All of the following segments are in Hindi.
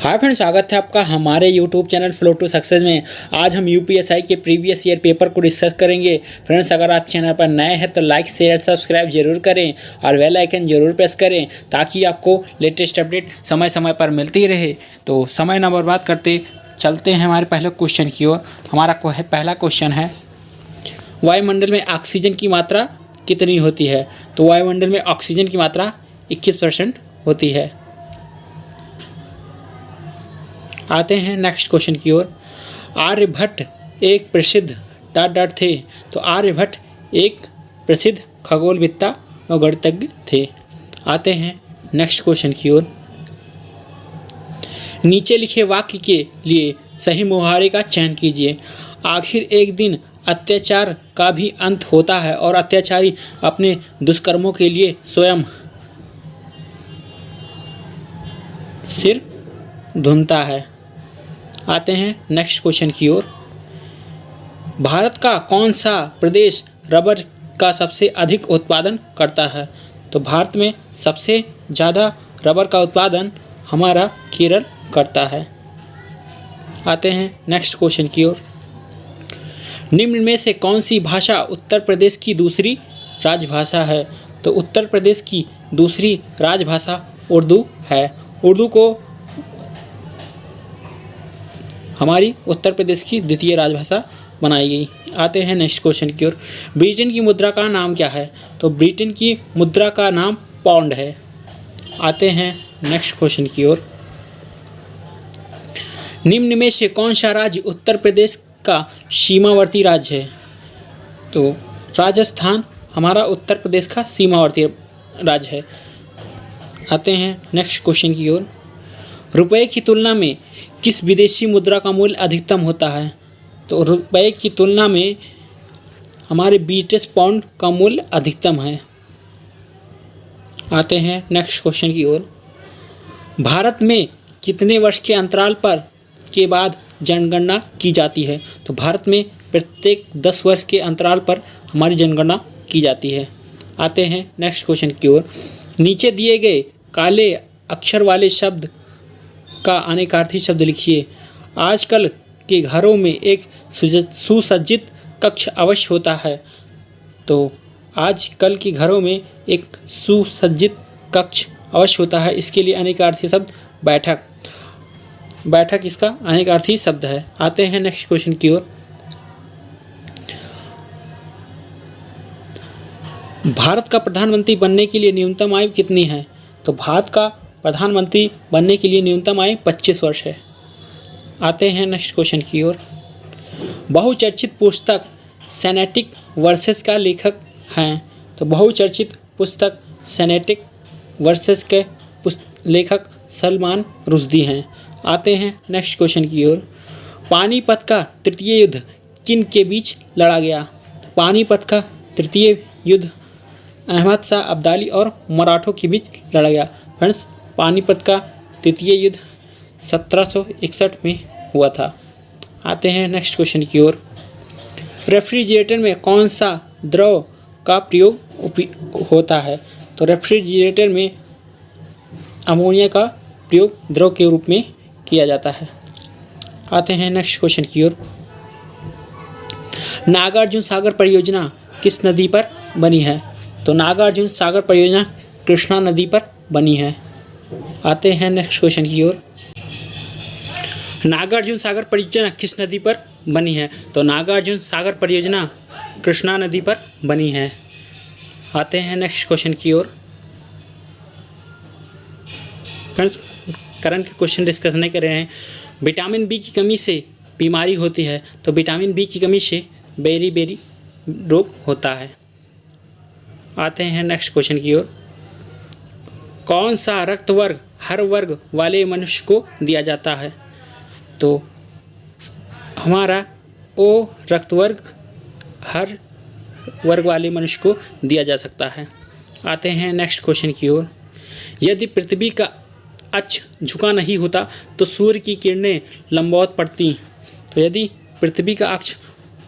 हाय फ्रेंड्स, स्वागत है आपका हमारे YouTube channel flow to success में। आज हम यूपीएससी के प्रीवियस ईयर पेपर को डिस्कस करेंगे। फ्रेंड्स, अगर आप चैनल पर नए हैं तो लाइक शेयर सब्सक्राइब जरूर करें और बेल आइकन जरूर प्रेस करें ताकि आपको लेटेस्ट अपडेट समय समय पर मिलती रहे। तो समय न बर्बाद करते चलते हैं हमारे पहले क्वेश्चन की ओर। हमारा पहला क्वेश्चन है, वायुमंडल में ऑक्सीजन की मात्रा कितनी होती है? तो वायुमंडल में ऑक्सीजन की मात्रा 21% होती है। आते हैं नेक्स्ट क्वेश्चन की ओर। आर्यभट्ट एक प्रसिद्ध थे। तो आर्यभट्ट एक प्रसिद्ध खगोलविद्ता और गणितज्ञ थे। आते हैं नेक्स्ट क्वेश्चन की ओर। नीचे लिखे वाक्य के लिए सही मुहावरे का चयन कीजिए। आखिर एक दिन अत्याचार का भी अंत होता है और अत्याचारी अपने दुष्कर्मों के लिए स्वयं सिर धुनता है। आते हैं नेक्स्ट क्वेश्चन की ओर। भारत का कौन सा प्रदेश रबर का सबसे अधिक उत्पादन करता है? तो भारत में सबसे ज़्यादा रबर का उत्पादन हमारा केरल करता है। आते हैं नेक्स्ट क्वेश्चन की ओर। निम्न में से कौन सी भाषा उत्तर प्रदेश की दूसरी राजभाषा है? तो उत्तर प्रदेश की दूसरी राजभाषा उर्दू है। उर्दू को हमारी उत्तर प्रदेश की द्वितीय राजभाषा बनाई गई। आते हैं नेक्स्ट क्वेश्चन की ओर। ब्रिटेन की मुद्रा का नाम क्या है? तो ब्रिटेन की मुद्रा का नाम पाउंड है। आते हैं नेक्स्ट क्वेश्चन की ओर। निम्न में से कौन सा राज्य उत्तर प्रदेश का सीमावर्ती राज्य है? तो राजस्थान हमारा उत्तर प्रदेश का सीमावर्ती राज्य है। आते हैं नेक्स्ट क्वेश्चन की ओर। रुपये की तुलना में किस विदेशी मुद्रा का मूल्य अधिकतम होता है? तो रुपये की तुलना में हमारे ब्रिटिश पाउंड का मूल्य अधिकतम है। आते हैं नेक्स्ट क्वेश्चन की ओर। भारत में कितने वर्ष के अंतराल पर के बाद जनगणना की जाती है? तो भारत में प्रत्येक 10 वर्ष के अंतराल पर हमारी जनगणना की जाती है। आते हैं नेक्स्ट क्वेश्चन की ओर। नीचे दिए गए काले अक्षर वाले शब्द का अनेकार्थी शब्द लिखिए। आजकल के घरों में एक सुसज्जित कक्ष अवश्य होता है। तो आजकल के घरों में एक सुसज्जित कक्ष अवश्य होता है। इसके लिए अनेकार्थी शब्द बैठक। बैठक इसका अनेकार्थी शब्द है। आते हैं नेक्स्ट क्वेश्चन की ओर। भारत का प्रधानमंत्री बनने के लिए न्यूनतम आयु कितनी है? तो भारत का प्रधानमंत्री बनने के लिए न्यूनतम आयु 25 वर्ष है। आते हैं नेक्स्ट क्वेश्चन की ओर। बहुचर्चित पुस्तक सेनेटिक वर्सेस का लेखक हैं। तो बहुचर्चित पुस्तक सेनेटिक वर्सेस के लेखक सलमान रुश्दी हैं। आते हैं नेक्स्ट क्वेश्चन की ओर। पानीपत का तृतीय युद्ध किन के बीच लड़ा गया? पानीपत का तृतीय युद्ध अहमद शाह अब्दाली और मराठों के बीच लड़ा गया। फ्रेंड्स, पानीपत का तृतीय युद्ध 1761 में हुआ था। आते हैं नेक्स्ट क्वेश्चन की ओर। रेफ्रिजरेटर में कौन सा द्रव का प्रयोग होता है? तो रेफ्रिजरेटर में अमोनिया का प्रयोग द्रव के रूप में किया जाता है। आते हैं नेक्स्ट क्वेश्चन की ओर। नागार्जुन सागर परियोजना किस नदी पर बनी है? तो नागार्जुन सागर परियोजना कृष्णा नदी पर बनी है। आते हैं नेक्स्ट क्वेश्चन की ओर। नागार्जुन सागर परियोजना किस नदी पर बनी है? तो नागार्जुन सागर परियोजना कृष्णा नदी पर बनी है। आते हैं नेक्स्ट क्वेश्चन की ओर। फ्रेंड्स, करंट के क्वेश्चन डिस्कस नहीं कर रहे हैं। विटामिन बी की कमी से बीमारी होती है। तो विटामिन बी की कमी से बेरी रोग होता है। आते हैं नेक्स्ट क्वेश्चन की ओर। कौन सा रक्त वर्ग हर वर्ग वाले मनुष्य को दिया जाता है? तो हमारा ओ रक्त वर्ग हर वर्ग वाले मनुष्य को दिया जा सकता है। आते हैं नेक्स्ट क्वेश्चन की ओर। यदि पृथ्वी का अक्ष झुका नहीं होता तो सूर्य की किरणें लंबवत पड़ती। तो यदि पृथ्वी का अक्ष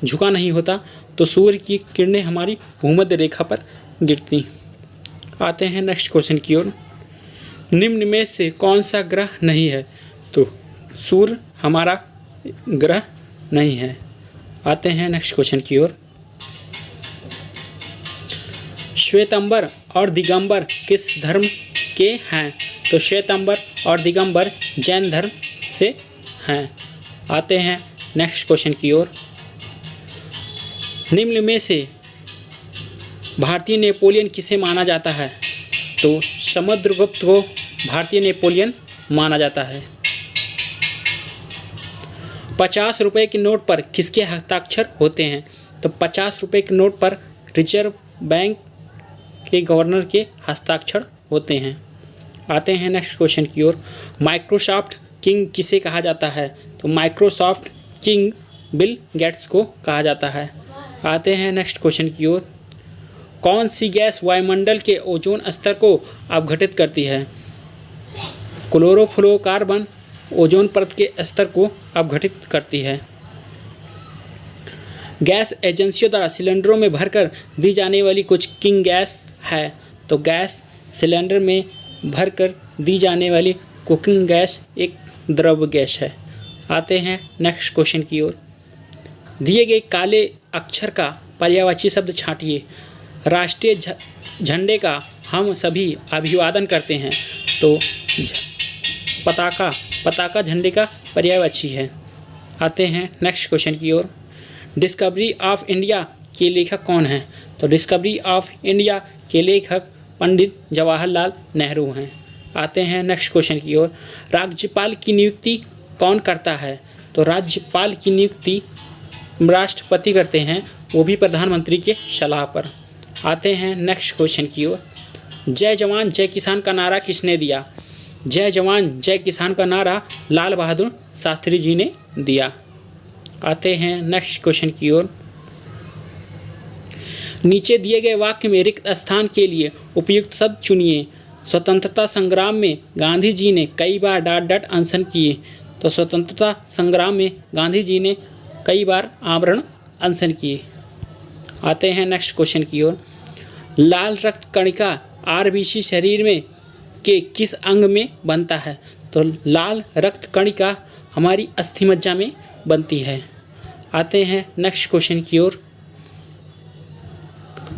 झुका नहीं होता तो सूर्य की किरणें हमारी भूमध्य रेखा पर गिरती। आते हैं नेक्स्ट क्वेश्चन की ओर। निम्न में से कौन सा ग्रह नहीं है? तो सूर्य हमारा ग्रह नहीं है। आते हैं नेक्स्ट क्वेश्चन की ओर। श्वेतंबर और दिगंबर किस धर्म के हैं? तो श्वेतंबर और दिगंबर जैन धर्म से हैं। आते हैं नेक्स्ट क्वेश्चन की ओर। निम्न में से भारतीय नेपोलियन किसे माना जाता है? तो समुद्रगुप्त को भारतीय नेपोलियन माना जाता है। 50 रुपये के नोट पर किसके हस्ताक्षर होते हैं? तो 50 रुपये के नोट पर रिजर्व बैंक के गवर्नर के हस्ताक्षर होते हैं। आते हैं नेक्स्ट क्वेश्चन की ओर। माइक्रोसॉफ्ट किंग किसे कहा जाता है? तो माइक्रोसॉफ्ट किंग बिल गेट्स को कहा जाता है। आते हैं नेक्स्ट क्वेश्चन की ओर। कौन सी गैस वायुमंडल के ओजोन स्तर को अपघटित करती है? क्लोरोफ्लोरोकार्बन ओजोन परत के स्तर को अपघटित करती है। गैस एजेंसियों द्वारा सिलेंडरों में भरकर दी जाने वाली कुछ किंग गैस है। तो गैस सिलेंडर में भरकर दी जाने वाली कुकिंग गैस एक द्रव गैस है। आते हैं नेक्स्ट क्वेश्चन की ओर। दिए गए काले अक्षर का पर्यायवाची शब्द छांटिए। राष्ट्रीय झंडे का हम सभी अभिवादन करते हैं। तो पताका झंडे का पर्यायवाची है। आते हैं नेक्स्ट क्वेश्चन की ओर। डिस्कवरी ऑफ इंडिया के लेखक कौन हैं? तो डिस्कवरी ऑफ इंडिया के लेखक पंडित जवाहरलाल नेहरू हैं। आते हैं नेक्स्ट क्वेश्चन की ओर। राज्यपाल की नियुक्ति कौन करता है? तो राज्यपाल की नियुक्ति राष्ट्रपति करते हैं, वो भी प्रधानमंत्री के सलाह पर। आते हैं नेक्स्ट क्वेश्चन की ओर। जय जवान जय किसान का नारा किसने दिया? जय जवान जय किसान का नारा लाल बहादुर शास्त्री जी ने दिया। आते हैं नेक्स्ट क्वेश्चन की ओर। नीचे दिए गए वाक्य में रिक्त स्थान के लिए उपयुक्त शब्द चुनिए। स्वतंत्रता संग्राम में गांधी जी ने कई बार डॉट अनशन किए। तो स्वतंत्रता संग्राम में गांधी जी ने कई बार आमरण अनशन किए। आते हैं नेक्स्ट क्वेश्चन की ओर। लाल रक्त कणिका आरबीसी शरीर में के किस अंग में बनता है? तो लाल रक्त कणिका हमारी अस्थि मज्जा में बनती है। आते हैं नेक्स्ट क्वेश्चन की ओर।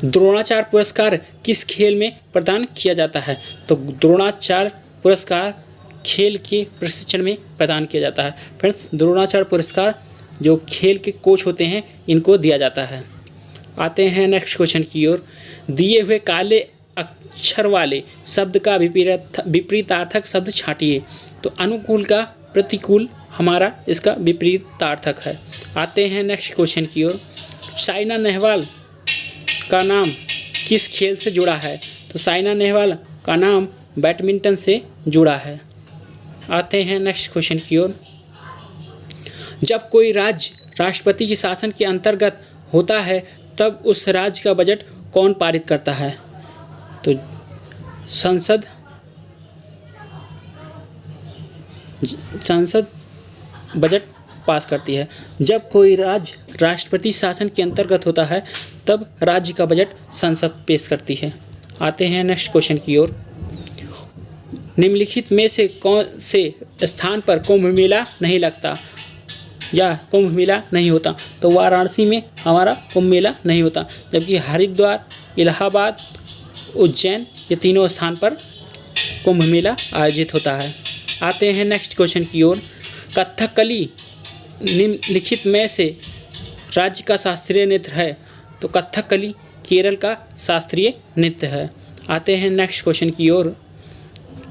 द्रोणाचार्य पुरस्कार किस खेल में प्रदान किया जाता है? तो द्रोणाचार्य पुरस्कार खेल के प्रशिक्षण में प्रदान किया जाता है। फ्रेंड्स, द्रोणाचार्य पुरस्कार जो खेल के कोच होते हैं इनको दिया जाता है। आते हैं नेक्स्ट क्वेश्चन की ओर। दिए हुए काले अक्षर वाले शब्द का विपरीतार्थक शब्द छांटिए। तो अनुकूल का प्रतिकूल हमारा इसका विपरीतार्थक है। आते हैं नेक्स्ट क्वेश्चन की ओर। साइना नेहवाल का नाम किस खेल से जुड़ा है? तो साइना नेहवाल का नाम बैडमिंटन से जुड़ा है। आते हैं नेक्स्ट क्वेश्चन की ओर। जब कोई राज्य राष्ट्रपति के शासन के अंतर्गत होता है तब उस राज्य का बजट कौन पारित करता है? तो संसद बजट पास करती है। जब कोई राज्य राष्ट्रपति शासन के अंतर्गत होता है तब राज्य का बजट संसद पेश करती है। आते हैं नेक्स्ट क्वेश्चन की ओर। निम्नलिखित में से कौन से स्थान पर कुंभ मेला नहीं लगता या कुंभ मेला नहीं होता? तो वाराणसी में हमारा कुंभ मेला नहीं होता, जबकि हरिद्वार, इलाहाबाद, उज्जैन ये तीनों स्थान पर कुंभ मेला आयोजित होता है। आते हैं नेक्स्ट क्वेश्चन की ओर। कथकली निम्नलिखित में से राज्य का शास्त्रीय नृत्य है? तो कथकली केरल का शास्त्रीय नृत्य है। आते हैं नेक्स्ट क्वेश्चन की ओर।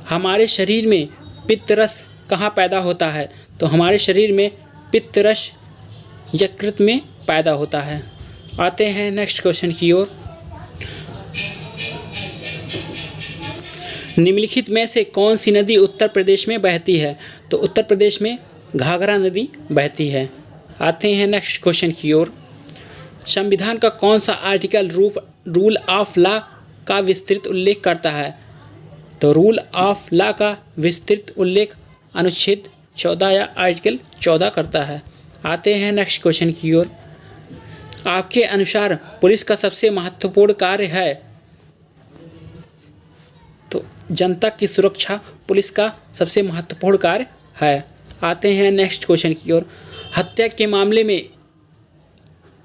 हमारे शरीर में पित्तरस कहाँ पैदा होता है? तो हमारे शरीर में पित्तरस यकृत में पैदा होता है। आते हैं नेक्स्ट क्वेश्चन की ओर। निम्नलिखित में से कौन सी नदी उत्तर प्रदेश में बहती है? तो उत्तर प्रदेश में घाघरा नदी बहती है। आते हैं नेक्स्ट क्वेश्चन की ओर। संविधान का कौन सा आर्टिकल रूल ऑफ लॉ का विस्तृत उल्लेख करता है? तो रूल ऑफ लॉ का विस्तृत उल्लेख अनुच्छेद 14 या आर्टिकल 14 करता है। आते हैं नेक्स्ट क्वेश्चन की ओर। आपके अनुसार पुलिस का सबसे महत्वपूर्ण कार्य है? तो जनता की सुरक्षा पुलिस का सबसे महत्वपूर्ण कार्य है। आते हैं नेक्स्ट क्वेश्चन की ओर। हत्या के मामले में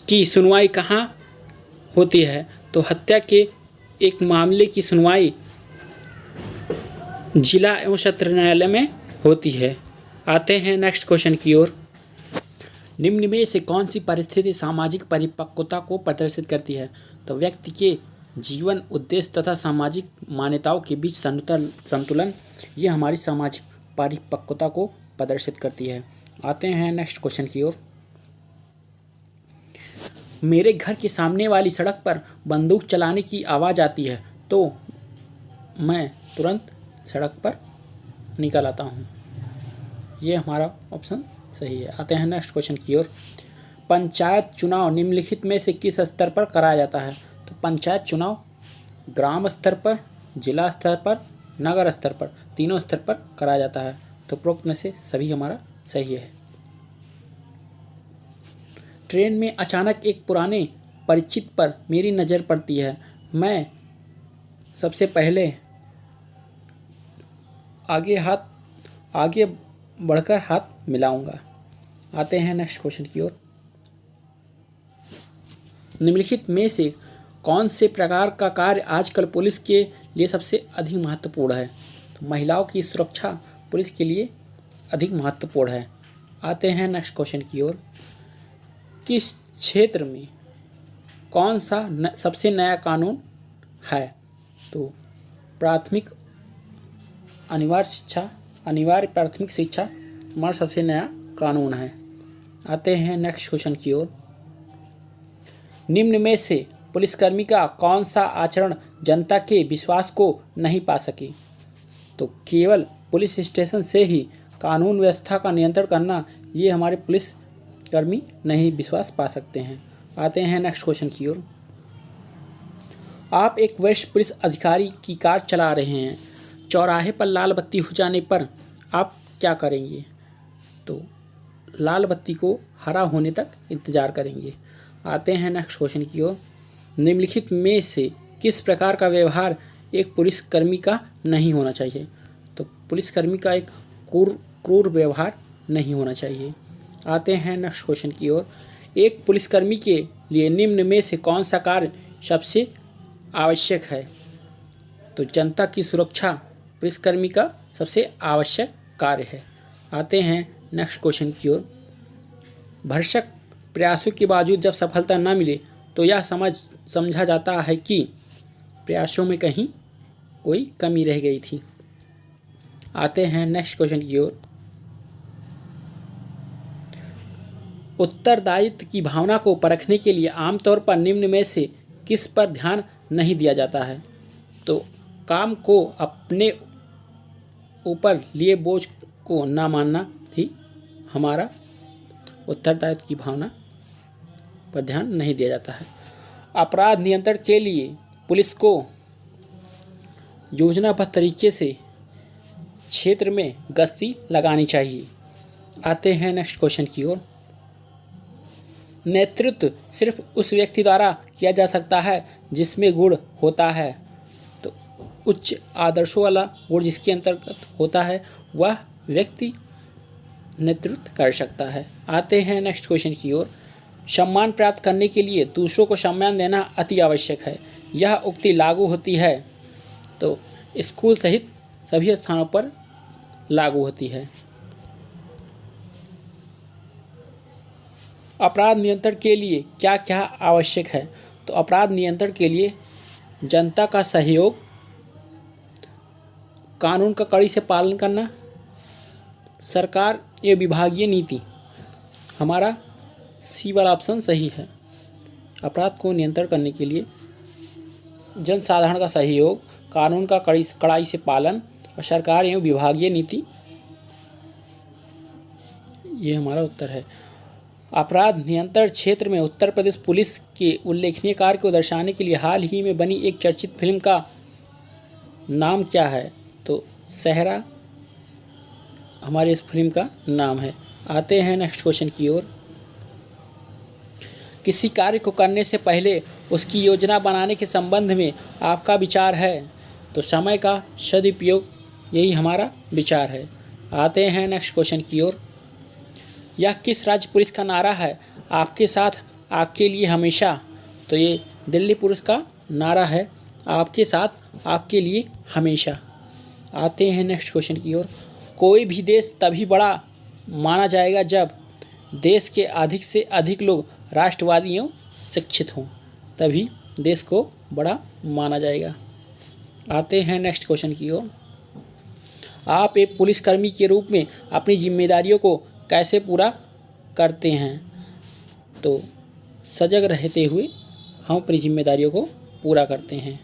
की सुनवाई कहाँ होती है? तो हत्या के एक मामले की सुनवाई जिला एवं सत्र न्यायालय में होती है। आते हैं नेक्स्ट क्वेश्चन की ओर। निम्न में से कौन सी परिस्थिति सामाजिक परिपक्वता को प्रदर्शित करती है? तो व्यक्ति के जीवन उद्देश्य तथा सामाजिक मान्यताओं के बीच संतुलन, ये हमारी सामाजिक परिपक्वता को प्रदर्शित करती है। आते हैं नेक्स्ट क्वेश्चन की ओर। मेरे घर के सामने वाली सड़क पर बंदूक चलाने की आवाज़ आती है तो मैं तुरंत सड़क पर निकल आता हूँ। ये हमारा ऑप्शन सही है। आते हैं नेक्स्ट क्वेश्चन की ओर। पंचायत चुनाव निम्नलिखित में से किस स्तर पर कराया जाता है? तो पंचायत चुनाव ग्राम स्तर पर, जिला स्तर पर, नगर स्तर पर, तीनों स्तर पर कराया जाता है। तो उपरोक्त में से सभी हमारा सही है। ट्रेन में अचानक एक पुराने परिचित पर मेरी नज़र पड़ती है। मैं सबसे पहले आगे बढ़कर हाथ मिलाऊंगा। आते हैं नेक्स्ट क्वेश्चन की ओर। निम्नलिखित में से कौन से प्रकार का कार्य आजकल पुलिस के लिए सबसे अधिक महत्वपूर्ण है? तो महिलाओं की सुरक्षा पुलिस के लिए अधिक महत्वपूर्ण है। आते हैं नेक्स्ट क्वेश्चन की ओर। किस क्षेत्र में कौन सा सबसे नया कानून है? तो अनिवार्य प्राथमिक शिक्षा हमारा सबसे नया कानून है। आते हैं नेक्स्ट क्वेश्चन की ओर। निम्न में से पुलिसकर्मी का कौन सा आचरण जनता के विश्वास को नहीं पा सके? तो केवल पुलिस स्टेशन से ही कानून व्यवस्था का नियंत्रण करना, ये हमारे पुलिसकर्मी नहीं विश्वास पा सकते हैं। आते हैं नेक्स्ट क्वेश्चन की ओर। आप एक वरिष्ठ पुलिस अधिकारी की कार चला रहे हैं, चौराहे पर लाल बत्ती हो जाने पर आप क्या करेंगे? तो लाल बत्ती को हरा होने तक इंतज़ार करेंगे। आते हैं नेक्स्ट क्वेश्चन की ओर। निम्नलिखित में से किस प्रकार का व्यवहार एक पुलिसकर्मी का नहीं होना चाहिए? तो पुलिसकर्मी का एक क्रूर व्यवहार नहीं होना चाहिए। आते हैं नेक्स्ट क्वेश्चन की ओर। एक पुलिसकर्मी के लिए निम्न में से कौन सा कार्य सबसे आवश्यक है? तो जनता की सुरक्षा पुलिसकर्मी का सबसे आवश्यक कार्य है। आते हैं नेक्स्ट क्वेश्चन की ओर। भरसक प्रयासों के बावजूद जब सफलता न मिले तो यह समझा जाता है कि प्रयासों में कहीं कोई कमी रह गई थी। आते हैं नेक्स्ट क्वेश्चन की ओर। उत्तरदायित्व की भावना को परखने के लिए आमतौर पर निम्न में से किस पर ध्यान नहीं दिया जाता है? तो काम को अपने ऊपर लिए बोझ को ना मानना ही हमारा उत्तरदायित्व की भावना पर ध्यान नहीं दिया जाता है। अपराध नियंत्रण के लिए पुलिस को योजनाबद्ध तरीके से क्षेत्र में गश्ती लगानी चाहिए। आते हैं नेक्स्ट क्वेश्चन की ओर। नेतृत्व सिर्फ उस व्यक्ति द्वारा किया जा सकता है जिसमें गुण होता है। तो उच्च आदर्शों वाला गुण जिसके अंतर्गत होता है वह व्यक्ति नेतृत्व कर सकता है। आते हैं नेक्स्ट क्वेश्चन की ओर। सम्मान प्राप्त करने के लिए दूसरों को सम्मान देना अति आवश्यक है। यह उक्ति लागू होती है तो स्कूल सहित सभी स्थानों पर लागू होती है। अपराध नियंत्रण के लिए क्या क्या आवश्यक है? तो अपराध नियंत्रण के लिए जनता का सहयोग, कानून का कड़ी से पालन करना, सरकार एवं विभागीय नीति, हमारा सी वाला ऑप्शन सही है। अपराध को नियंत्रण करने के लिए जनसाधारण का सहयोग, कानून का कड़ाई से पालन और सरकार एवं विभागीय नीति, ये हमारा उत्तर है। अपराध नियंत्रण क्षेत्र में उत्तर प्रदेश पुलिस के उल्लेखनीय कार्य को दर्शाने के लिए हाल ही में बनी एक चर्चित फिल्म का नाम क्या है? तो सहरा हमारे इस फिल्म का नाम है। आते हैं नेक्स्ट क्वेश्चन की ओर। किसी कार्य को करने से पहले उसकी योजना बनाने के संबंध में आपका विचार है? तो समय का सदुपयोग, यही हमारा विचार है। आते हैं नेक्स्ट क्वेश्चन की ओर। यह किस राज्य पुलिस का नारा है? आपके साथ आपके लिए हमेशा। तो ये दिल्ली पुलिस का नारा है, आपके साथ आपके लिए हमेशा। आते हैं नेक्स्ट क्वेश्चन की ओर। कोई भी देश तभी बड़ा माना जाएगा जब देश के अधिक से अधिक लोग राष्ट्रवादी एवं शिक्षित हों, तभी देश को बड़ा माना जाएगा। आते हैं नेक्स्ट क्वेश्चन की ओर। आप एक पुलिसकर्मी के रूप में अपनी जिम्मेदारियों को कैसे पूरा करते हैं? तो सजग रहते हुए हम अपनी जिम्मेदारियों को पूरा करते हैं।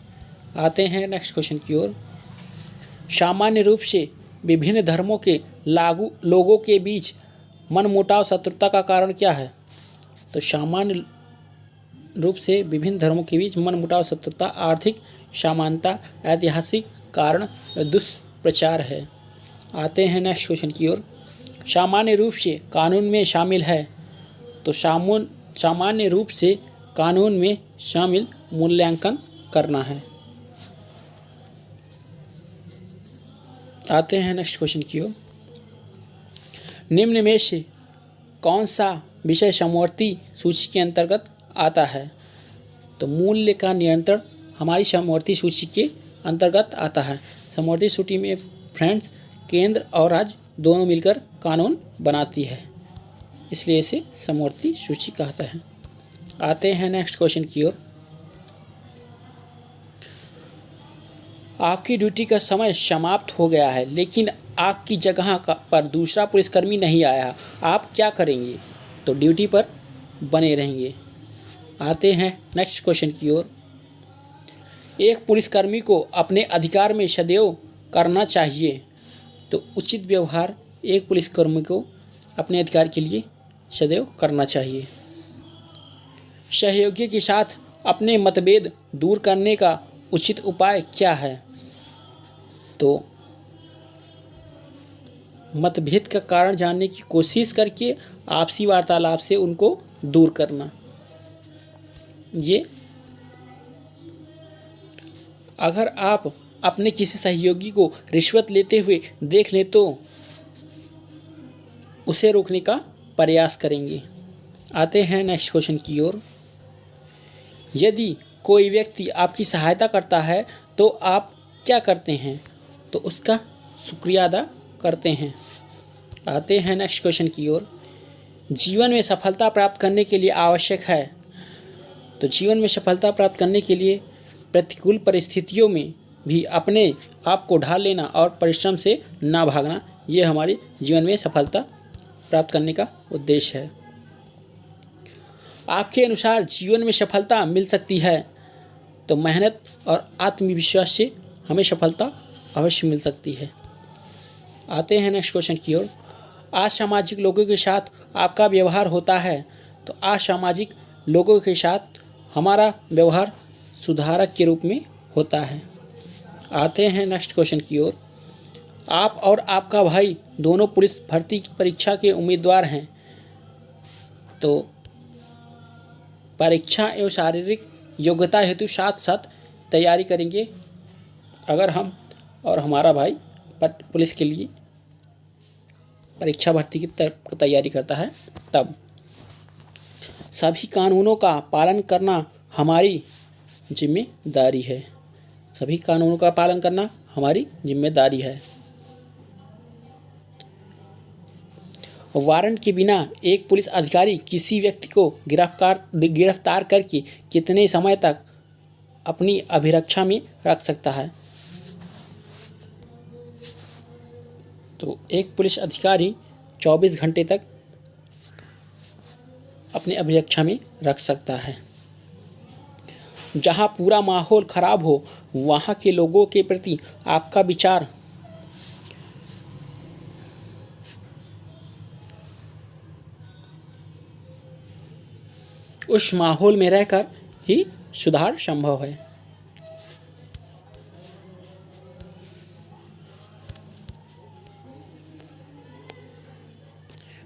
आते हैं नेक्स्ट क्वेश्चन की ओर। सामान्य रूप से विभिन्न धर्मों के लोगों के बीच मनमुटाव शत्रुता का कारण क्या है? तो सामान्य रूप से विभिन्न धर्मों के बीच मनमुटाव शत्रुता आर्थिक समानता, ऐतिहासिक कारण, दुष्प्रचार है। आते हैं नेक्स्ट क्वेश्चन की ओर। सामान्य रूप से कानून में शामिल है। तो सामान्य रूप से कानून में शामिल मूल्यांकन करना है। आते हैं नेक्स्ट क्वेश्चन की ओर। निम्न में से कौन सा विषय समवर्ती सूची के अंतर्गत आता है? तो मूल्य का नियंत्रण हमारी समवर्ती सूची के अंतर्गत आता है। समवर्ती सूची में फ्रेंड्स केंद्र और राज्य दोनों मिलकर कानून बनाती है, इसलिए इसे समवर्ती सूची कहता है। आते हैं नेक्स्ट क्वेश्चन की ओर। आपकी ड्यूटी का समय समाप्त हो गया है, लेकिन आपकी जगह पर दूसरा पुलिसकर्मी नहीं आया, आप क्या करेंगे? तो ड्यूटी पर बने रहेंगे। आते हैं नेक्स्ट क्वेश्चन की ओर। एक पुलिसकर्मी को अपने अधिकार में सदैव करना चाहिए। तो उचित व्यवहार एक पुलिसकर्मी को अपने अधिकार के लिए सदैव करना चाहिए। सहयोगी के साथ अपने मतभेद दूर करने का उचित उपाय क्या है? तो मतभेद का कारण जानने की कोशिश करके आपसी वार्तालाप से उनको दूर करना। ये अगर आप अपने किसी सहयोगी को रिश्वत लेते हुए देख लें तो उसे रोकने का प्रयास करेंगे। आते हैं नेक्स्ट क्वेश्चन की ओर। यदि कोई व्यक्ति आपकी सहायता करता है तो आप क्या करते हैं? तो उसका शुक्रिया अदा करते हैं। आते हैं नेक्स्ट क्वेश्चन की ओर। जीवन में सफलता प्राप्त करने के लिए आवश्यक है। तो जीवन में सफलता प्राप्त करने के लिए प्रतिकूल परिस्थितियों में भी अपने आप को ढाल लेना और परिश्रम से ना भागना, ये हमारे जीवन में सफलता प्राप्त करने का उद्देश्य है। आपके अनुसार जीवन में सफलता मिल सकती है? तो मेहनत और आत्मविश्वास से हमें सफलता अवश्य मिल सकती है। आते हैं नेक्स्ट क्वेश्चन की ओर। असामाजिक लोगों के साथ आपका व्यवहार होता है। तो असामाजिक लोगों के साथ हमारा व्यवहार सुधारक के रूप में होता है। आते हैं नेक्स्ट क्वेश्चन की ओर। आप और आपका भाई दोनों पुलिस भर्ती परीक्षा के उम्मीदवार हैं। तो परीक्षा एवं शारीरिक योग्यता हेतु साथ साथ तैयारी करेंगे। अगर हम और हमारा भाई पुलिस के लिए परीक्षा भर्ती की तैयारी करता है तब। सभी कानूनों का पालन करना हमारी जिम्मेदारी है। सभी कानूनों का पालन करना हमारी जिम्मेदारी है। वारंट के बिना एक पुलिस अधिकारी किसी व्यक्ति को गिरफ्तार करके कितने समय तक अपनी अभिरक्षा में रख सकता है? तो एक पुलिस अधिकारी 24 घंटे तक अपने अभिरक्षा में रख सकता है। जहां पूरा माहौल खराब हो वहां के लोगों के प्रति आपका विचार उस माहौल में रहकर ही सुधार संभव है।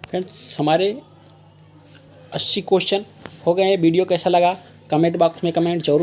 फ्रेंड्स, हमारे 80 क्वेश्चन हो गए हैं। वीडियो कैसा लगा कमेंट बॉक्स में कमेंट जरूर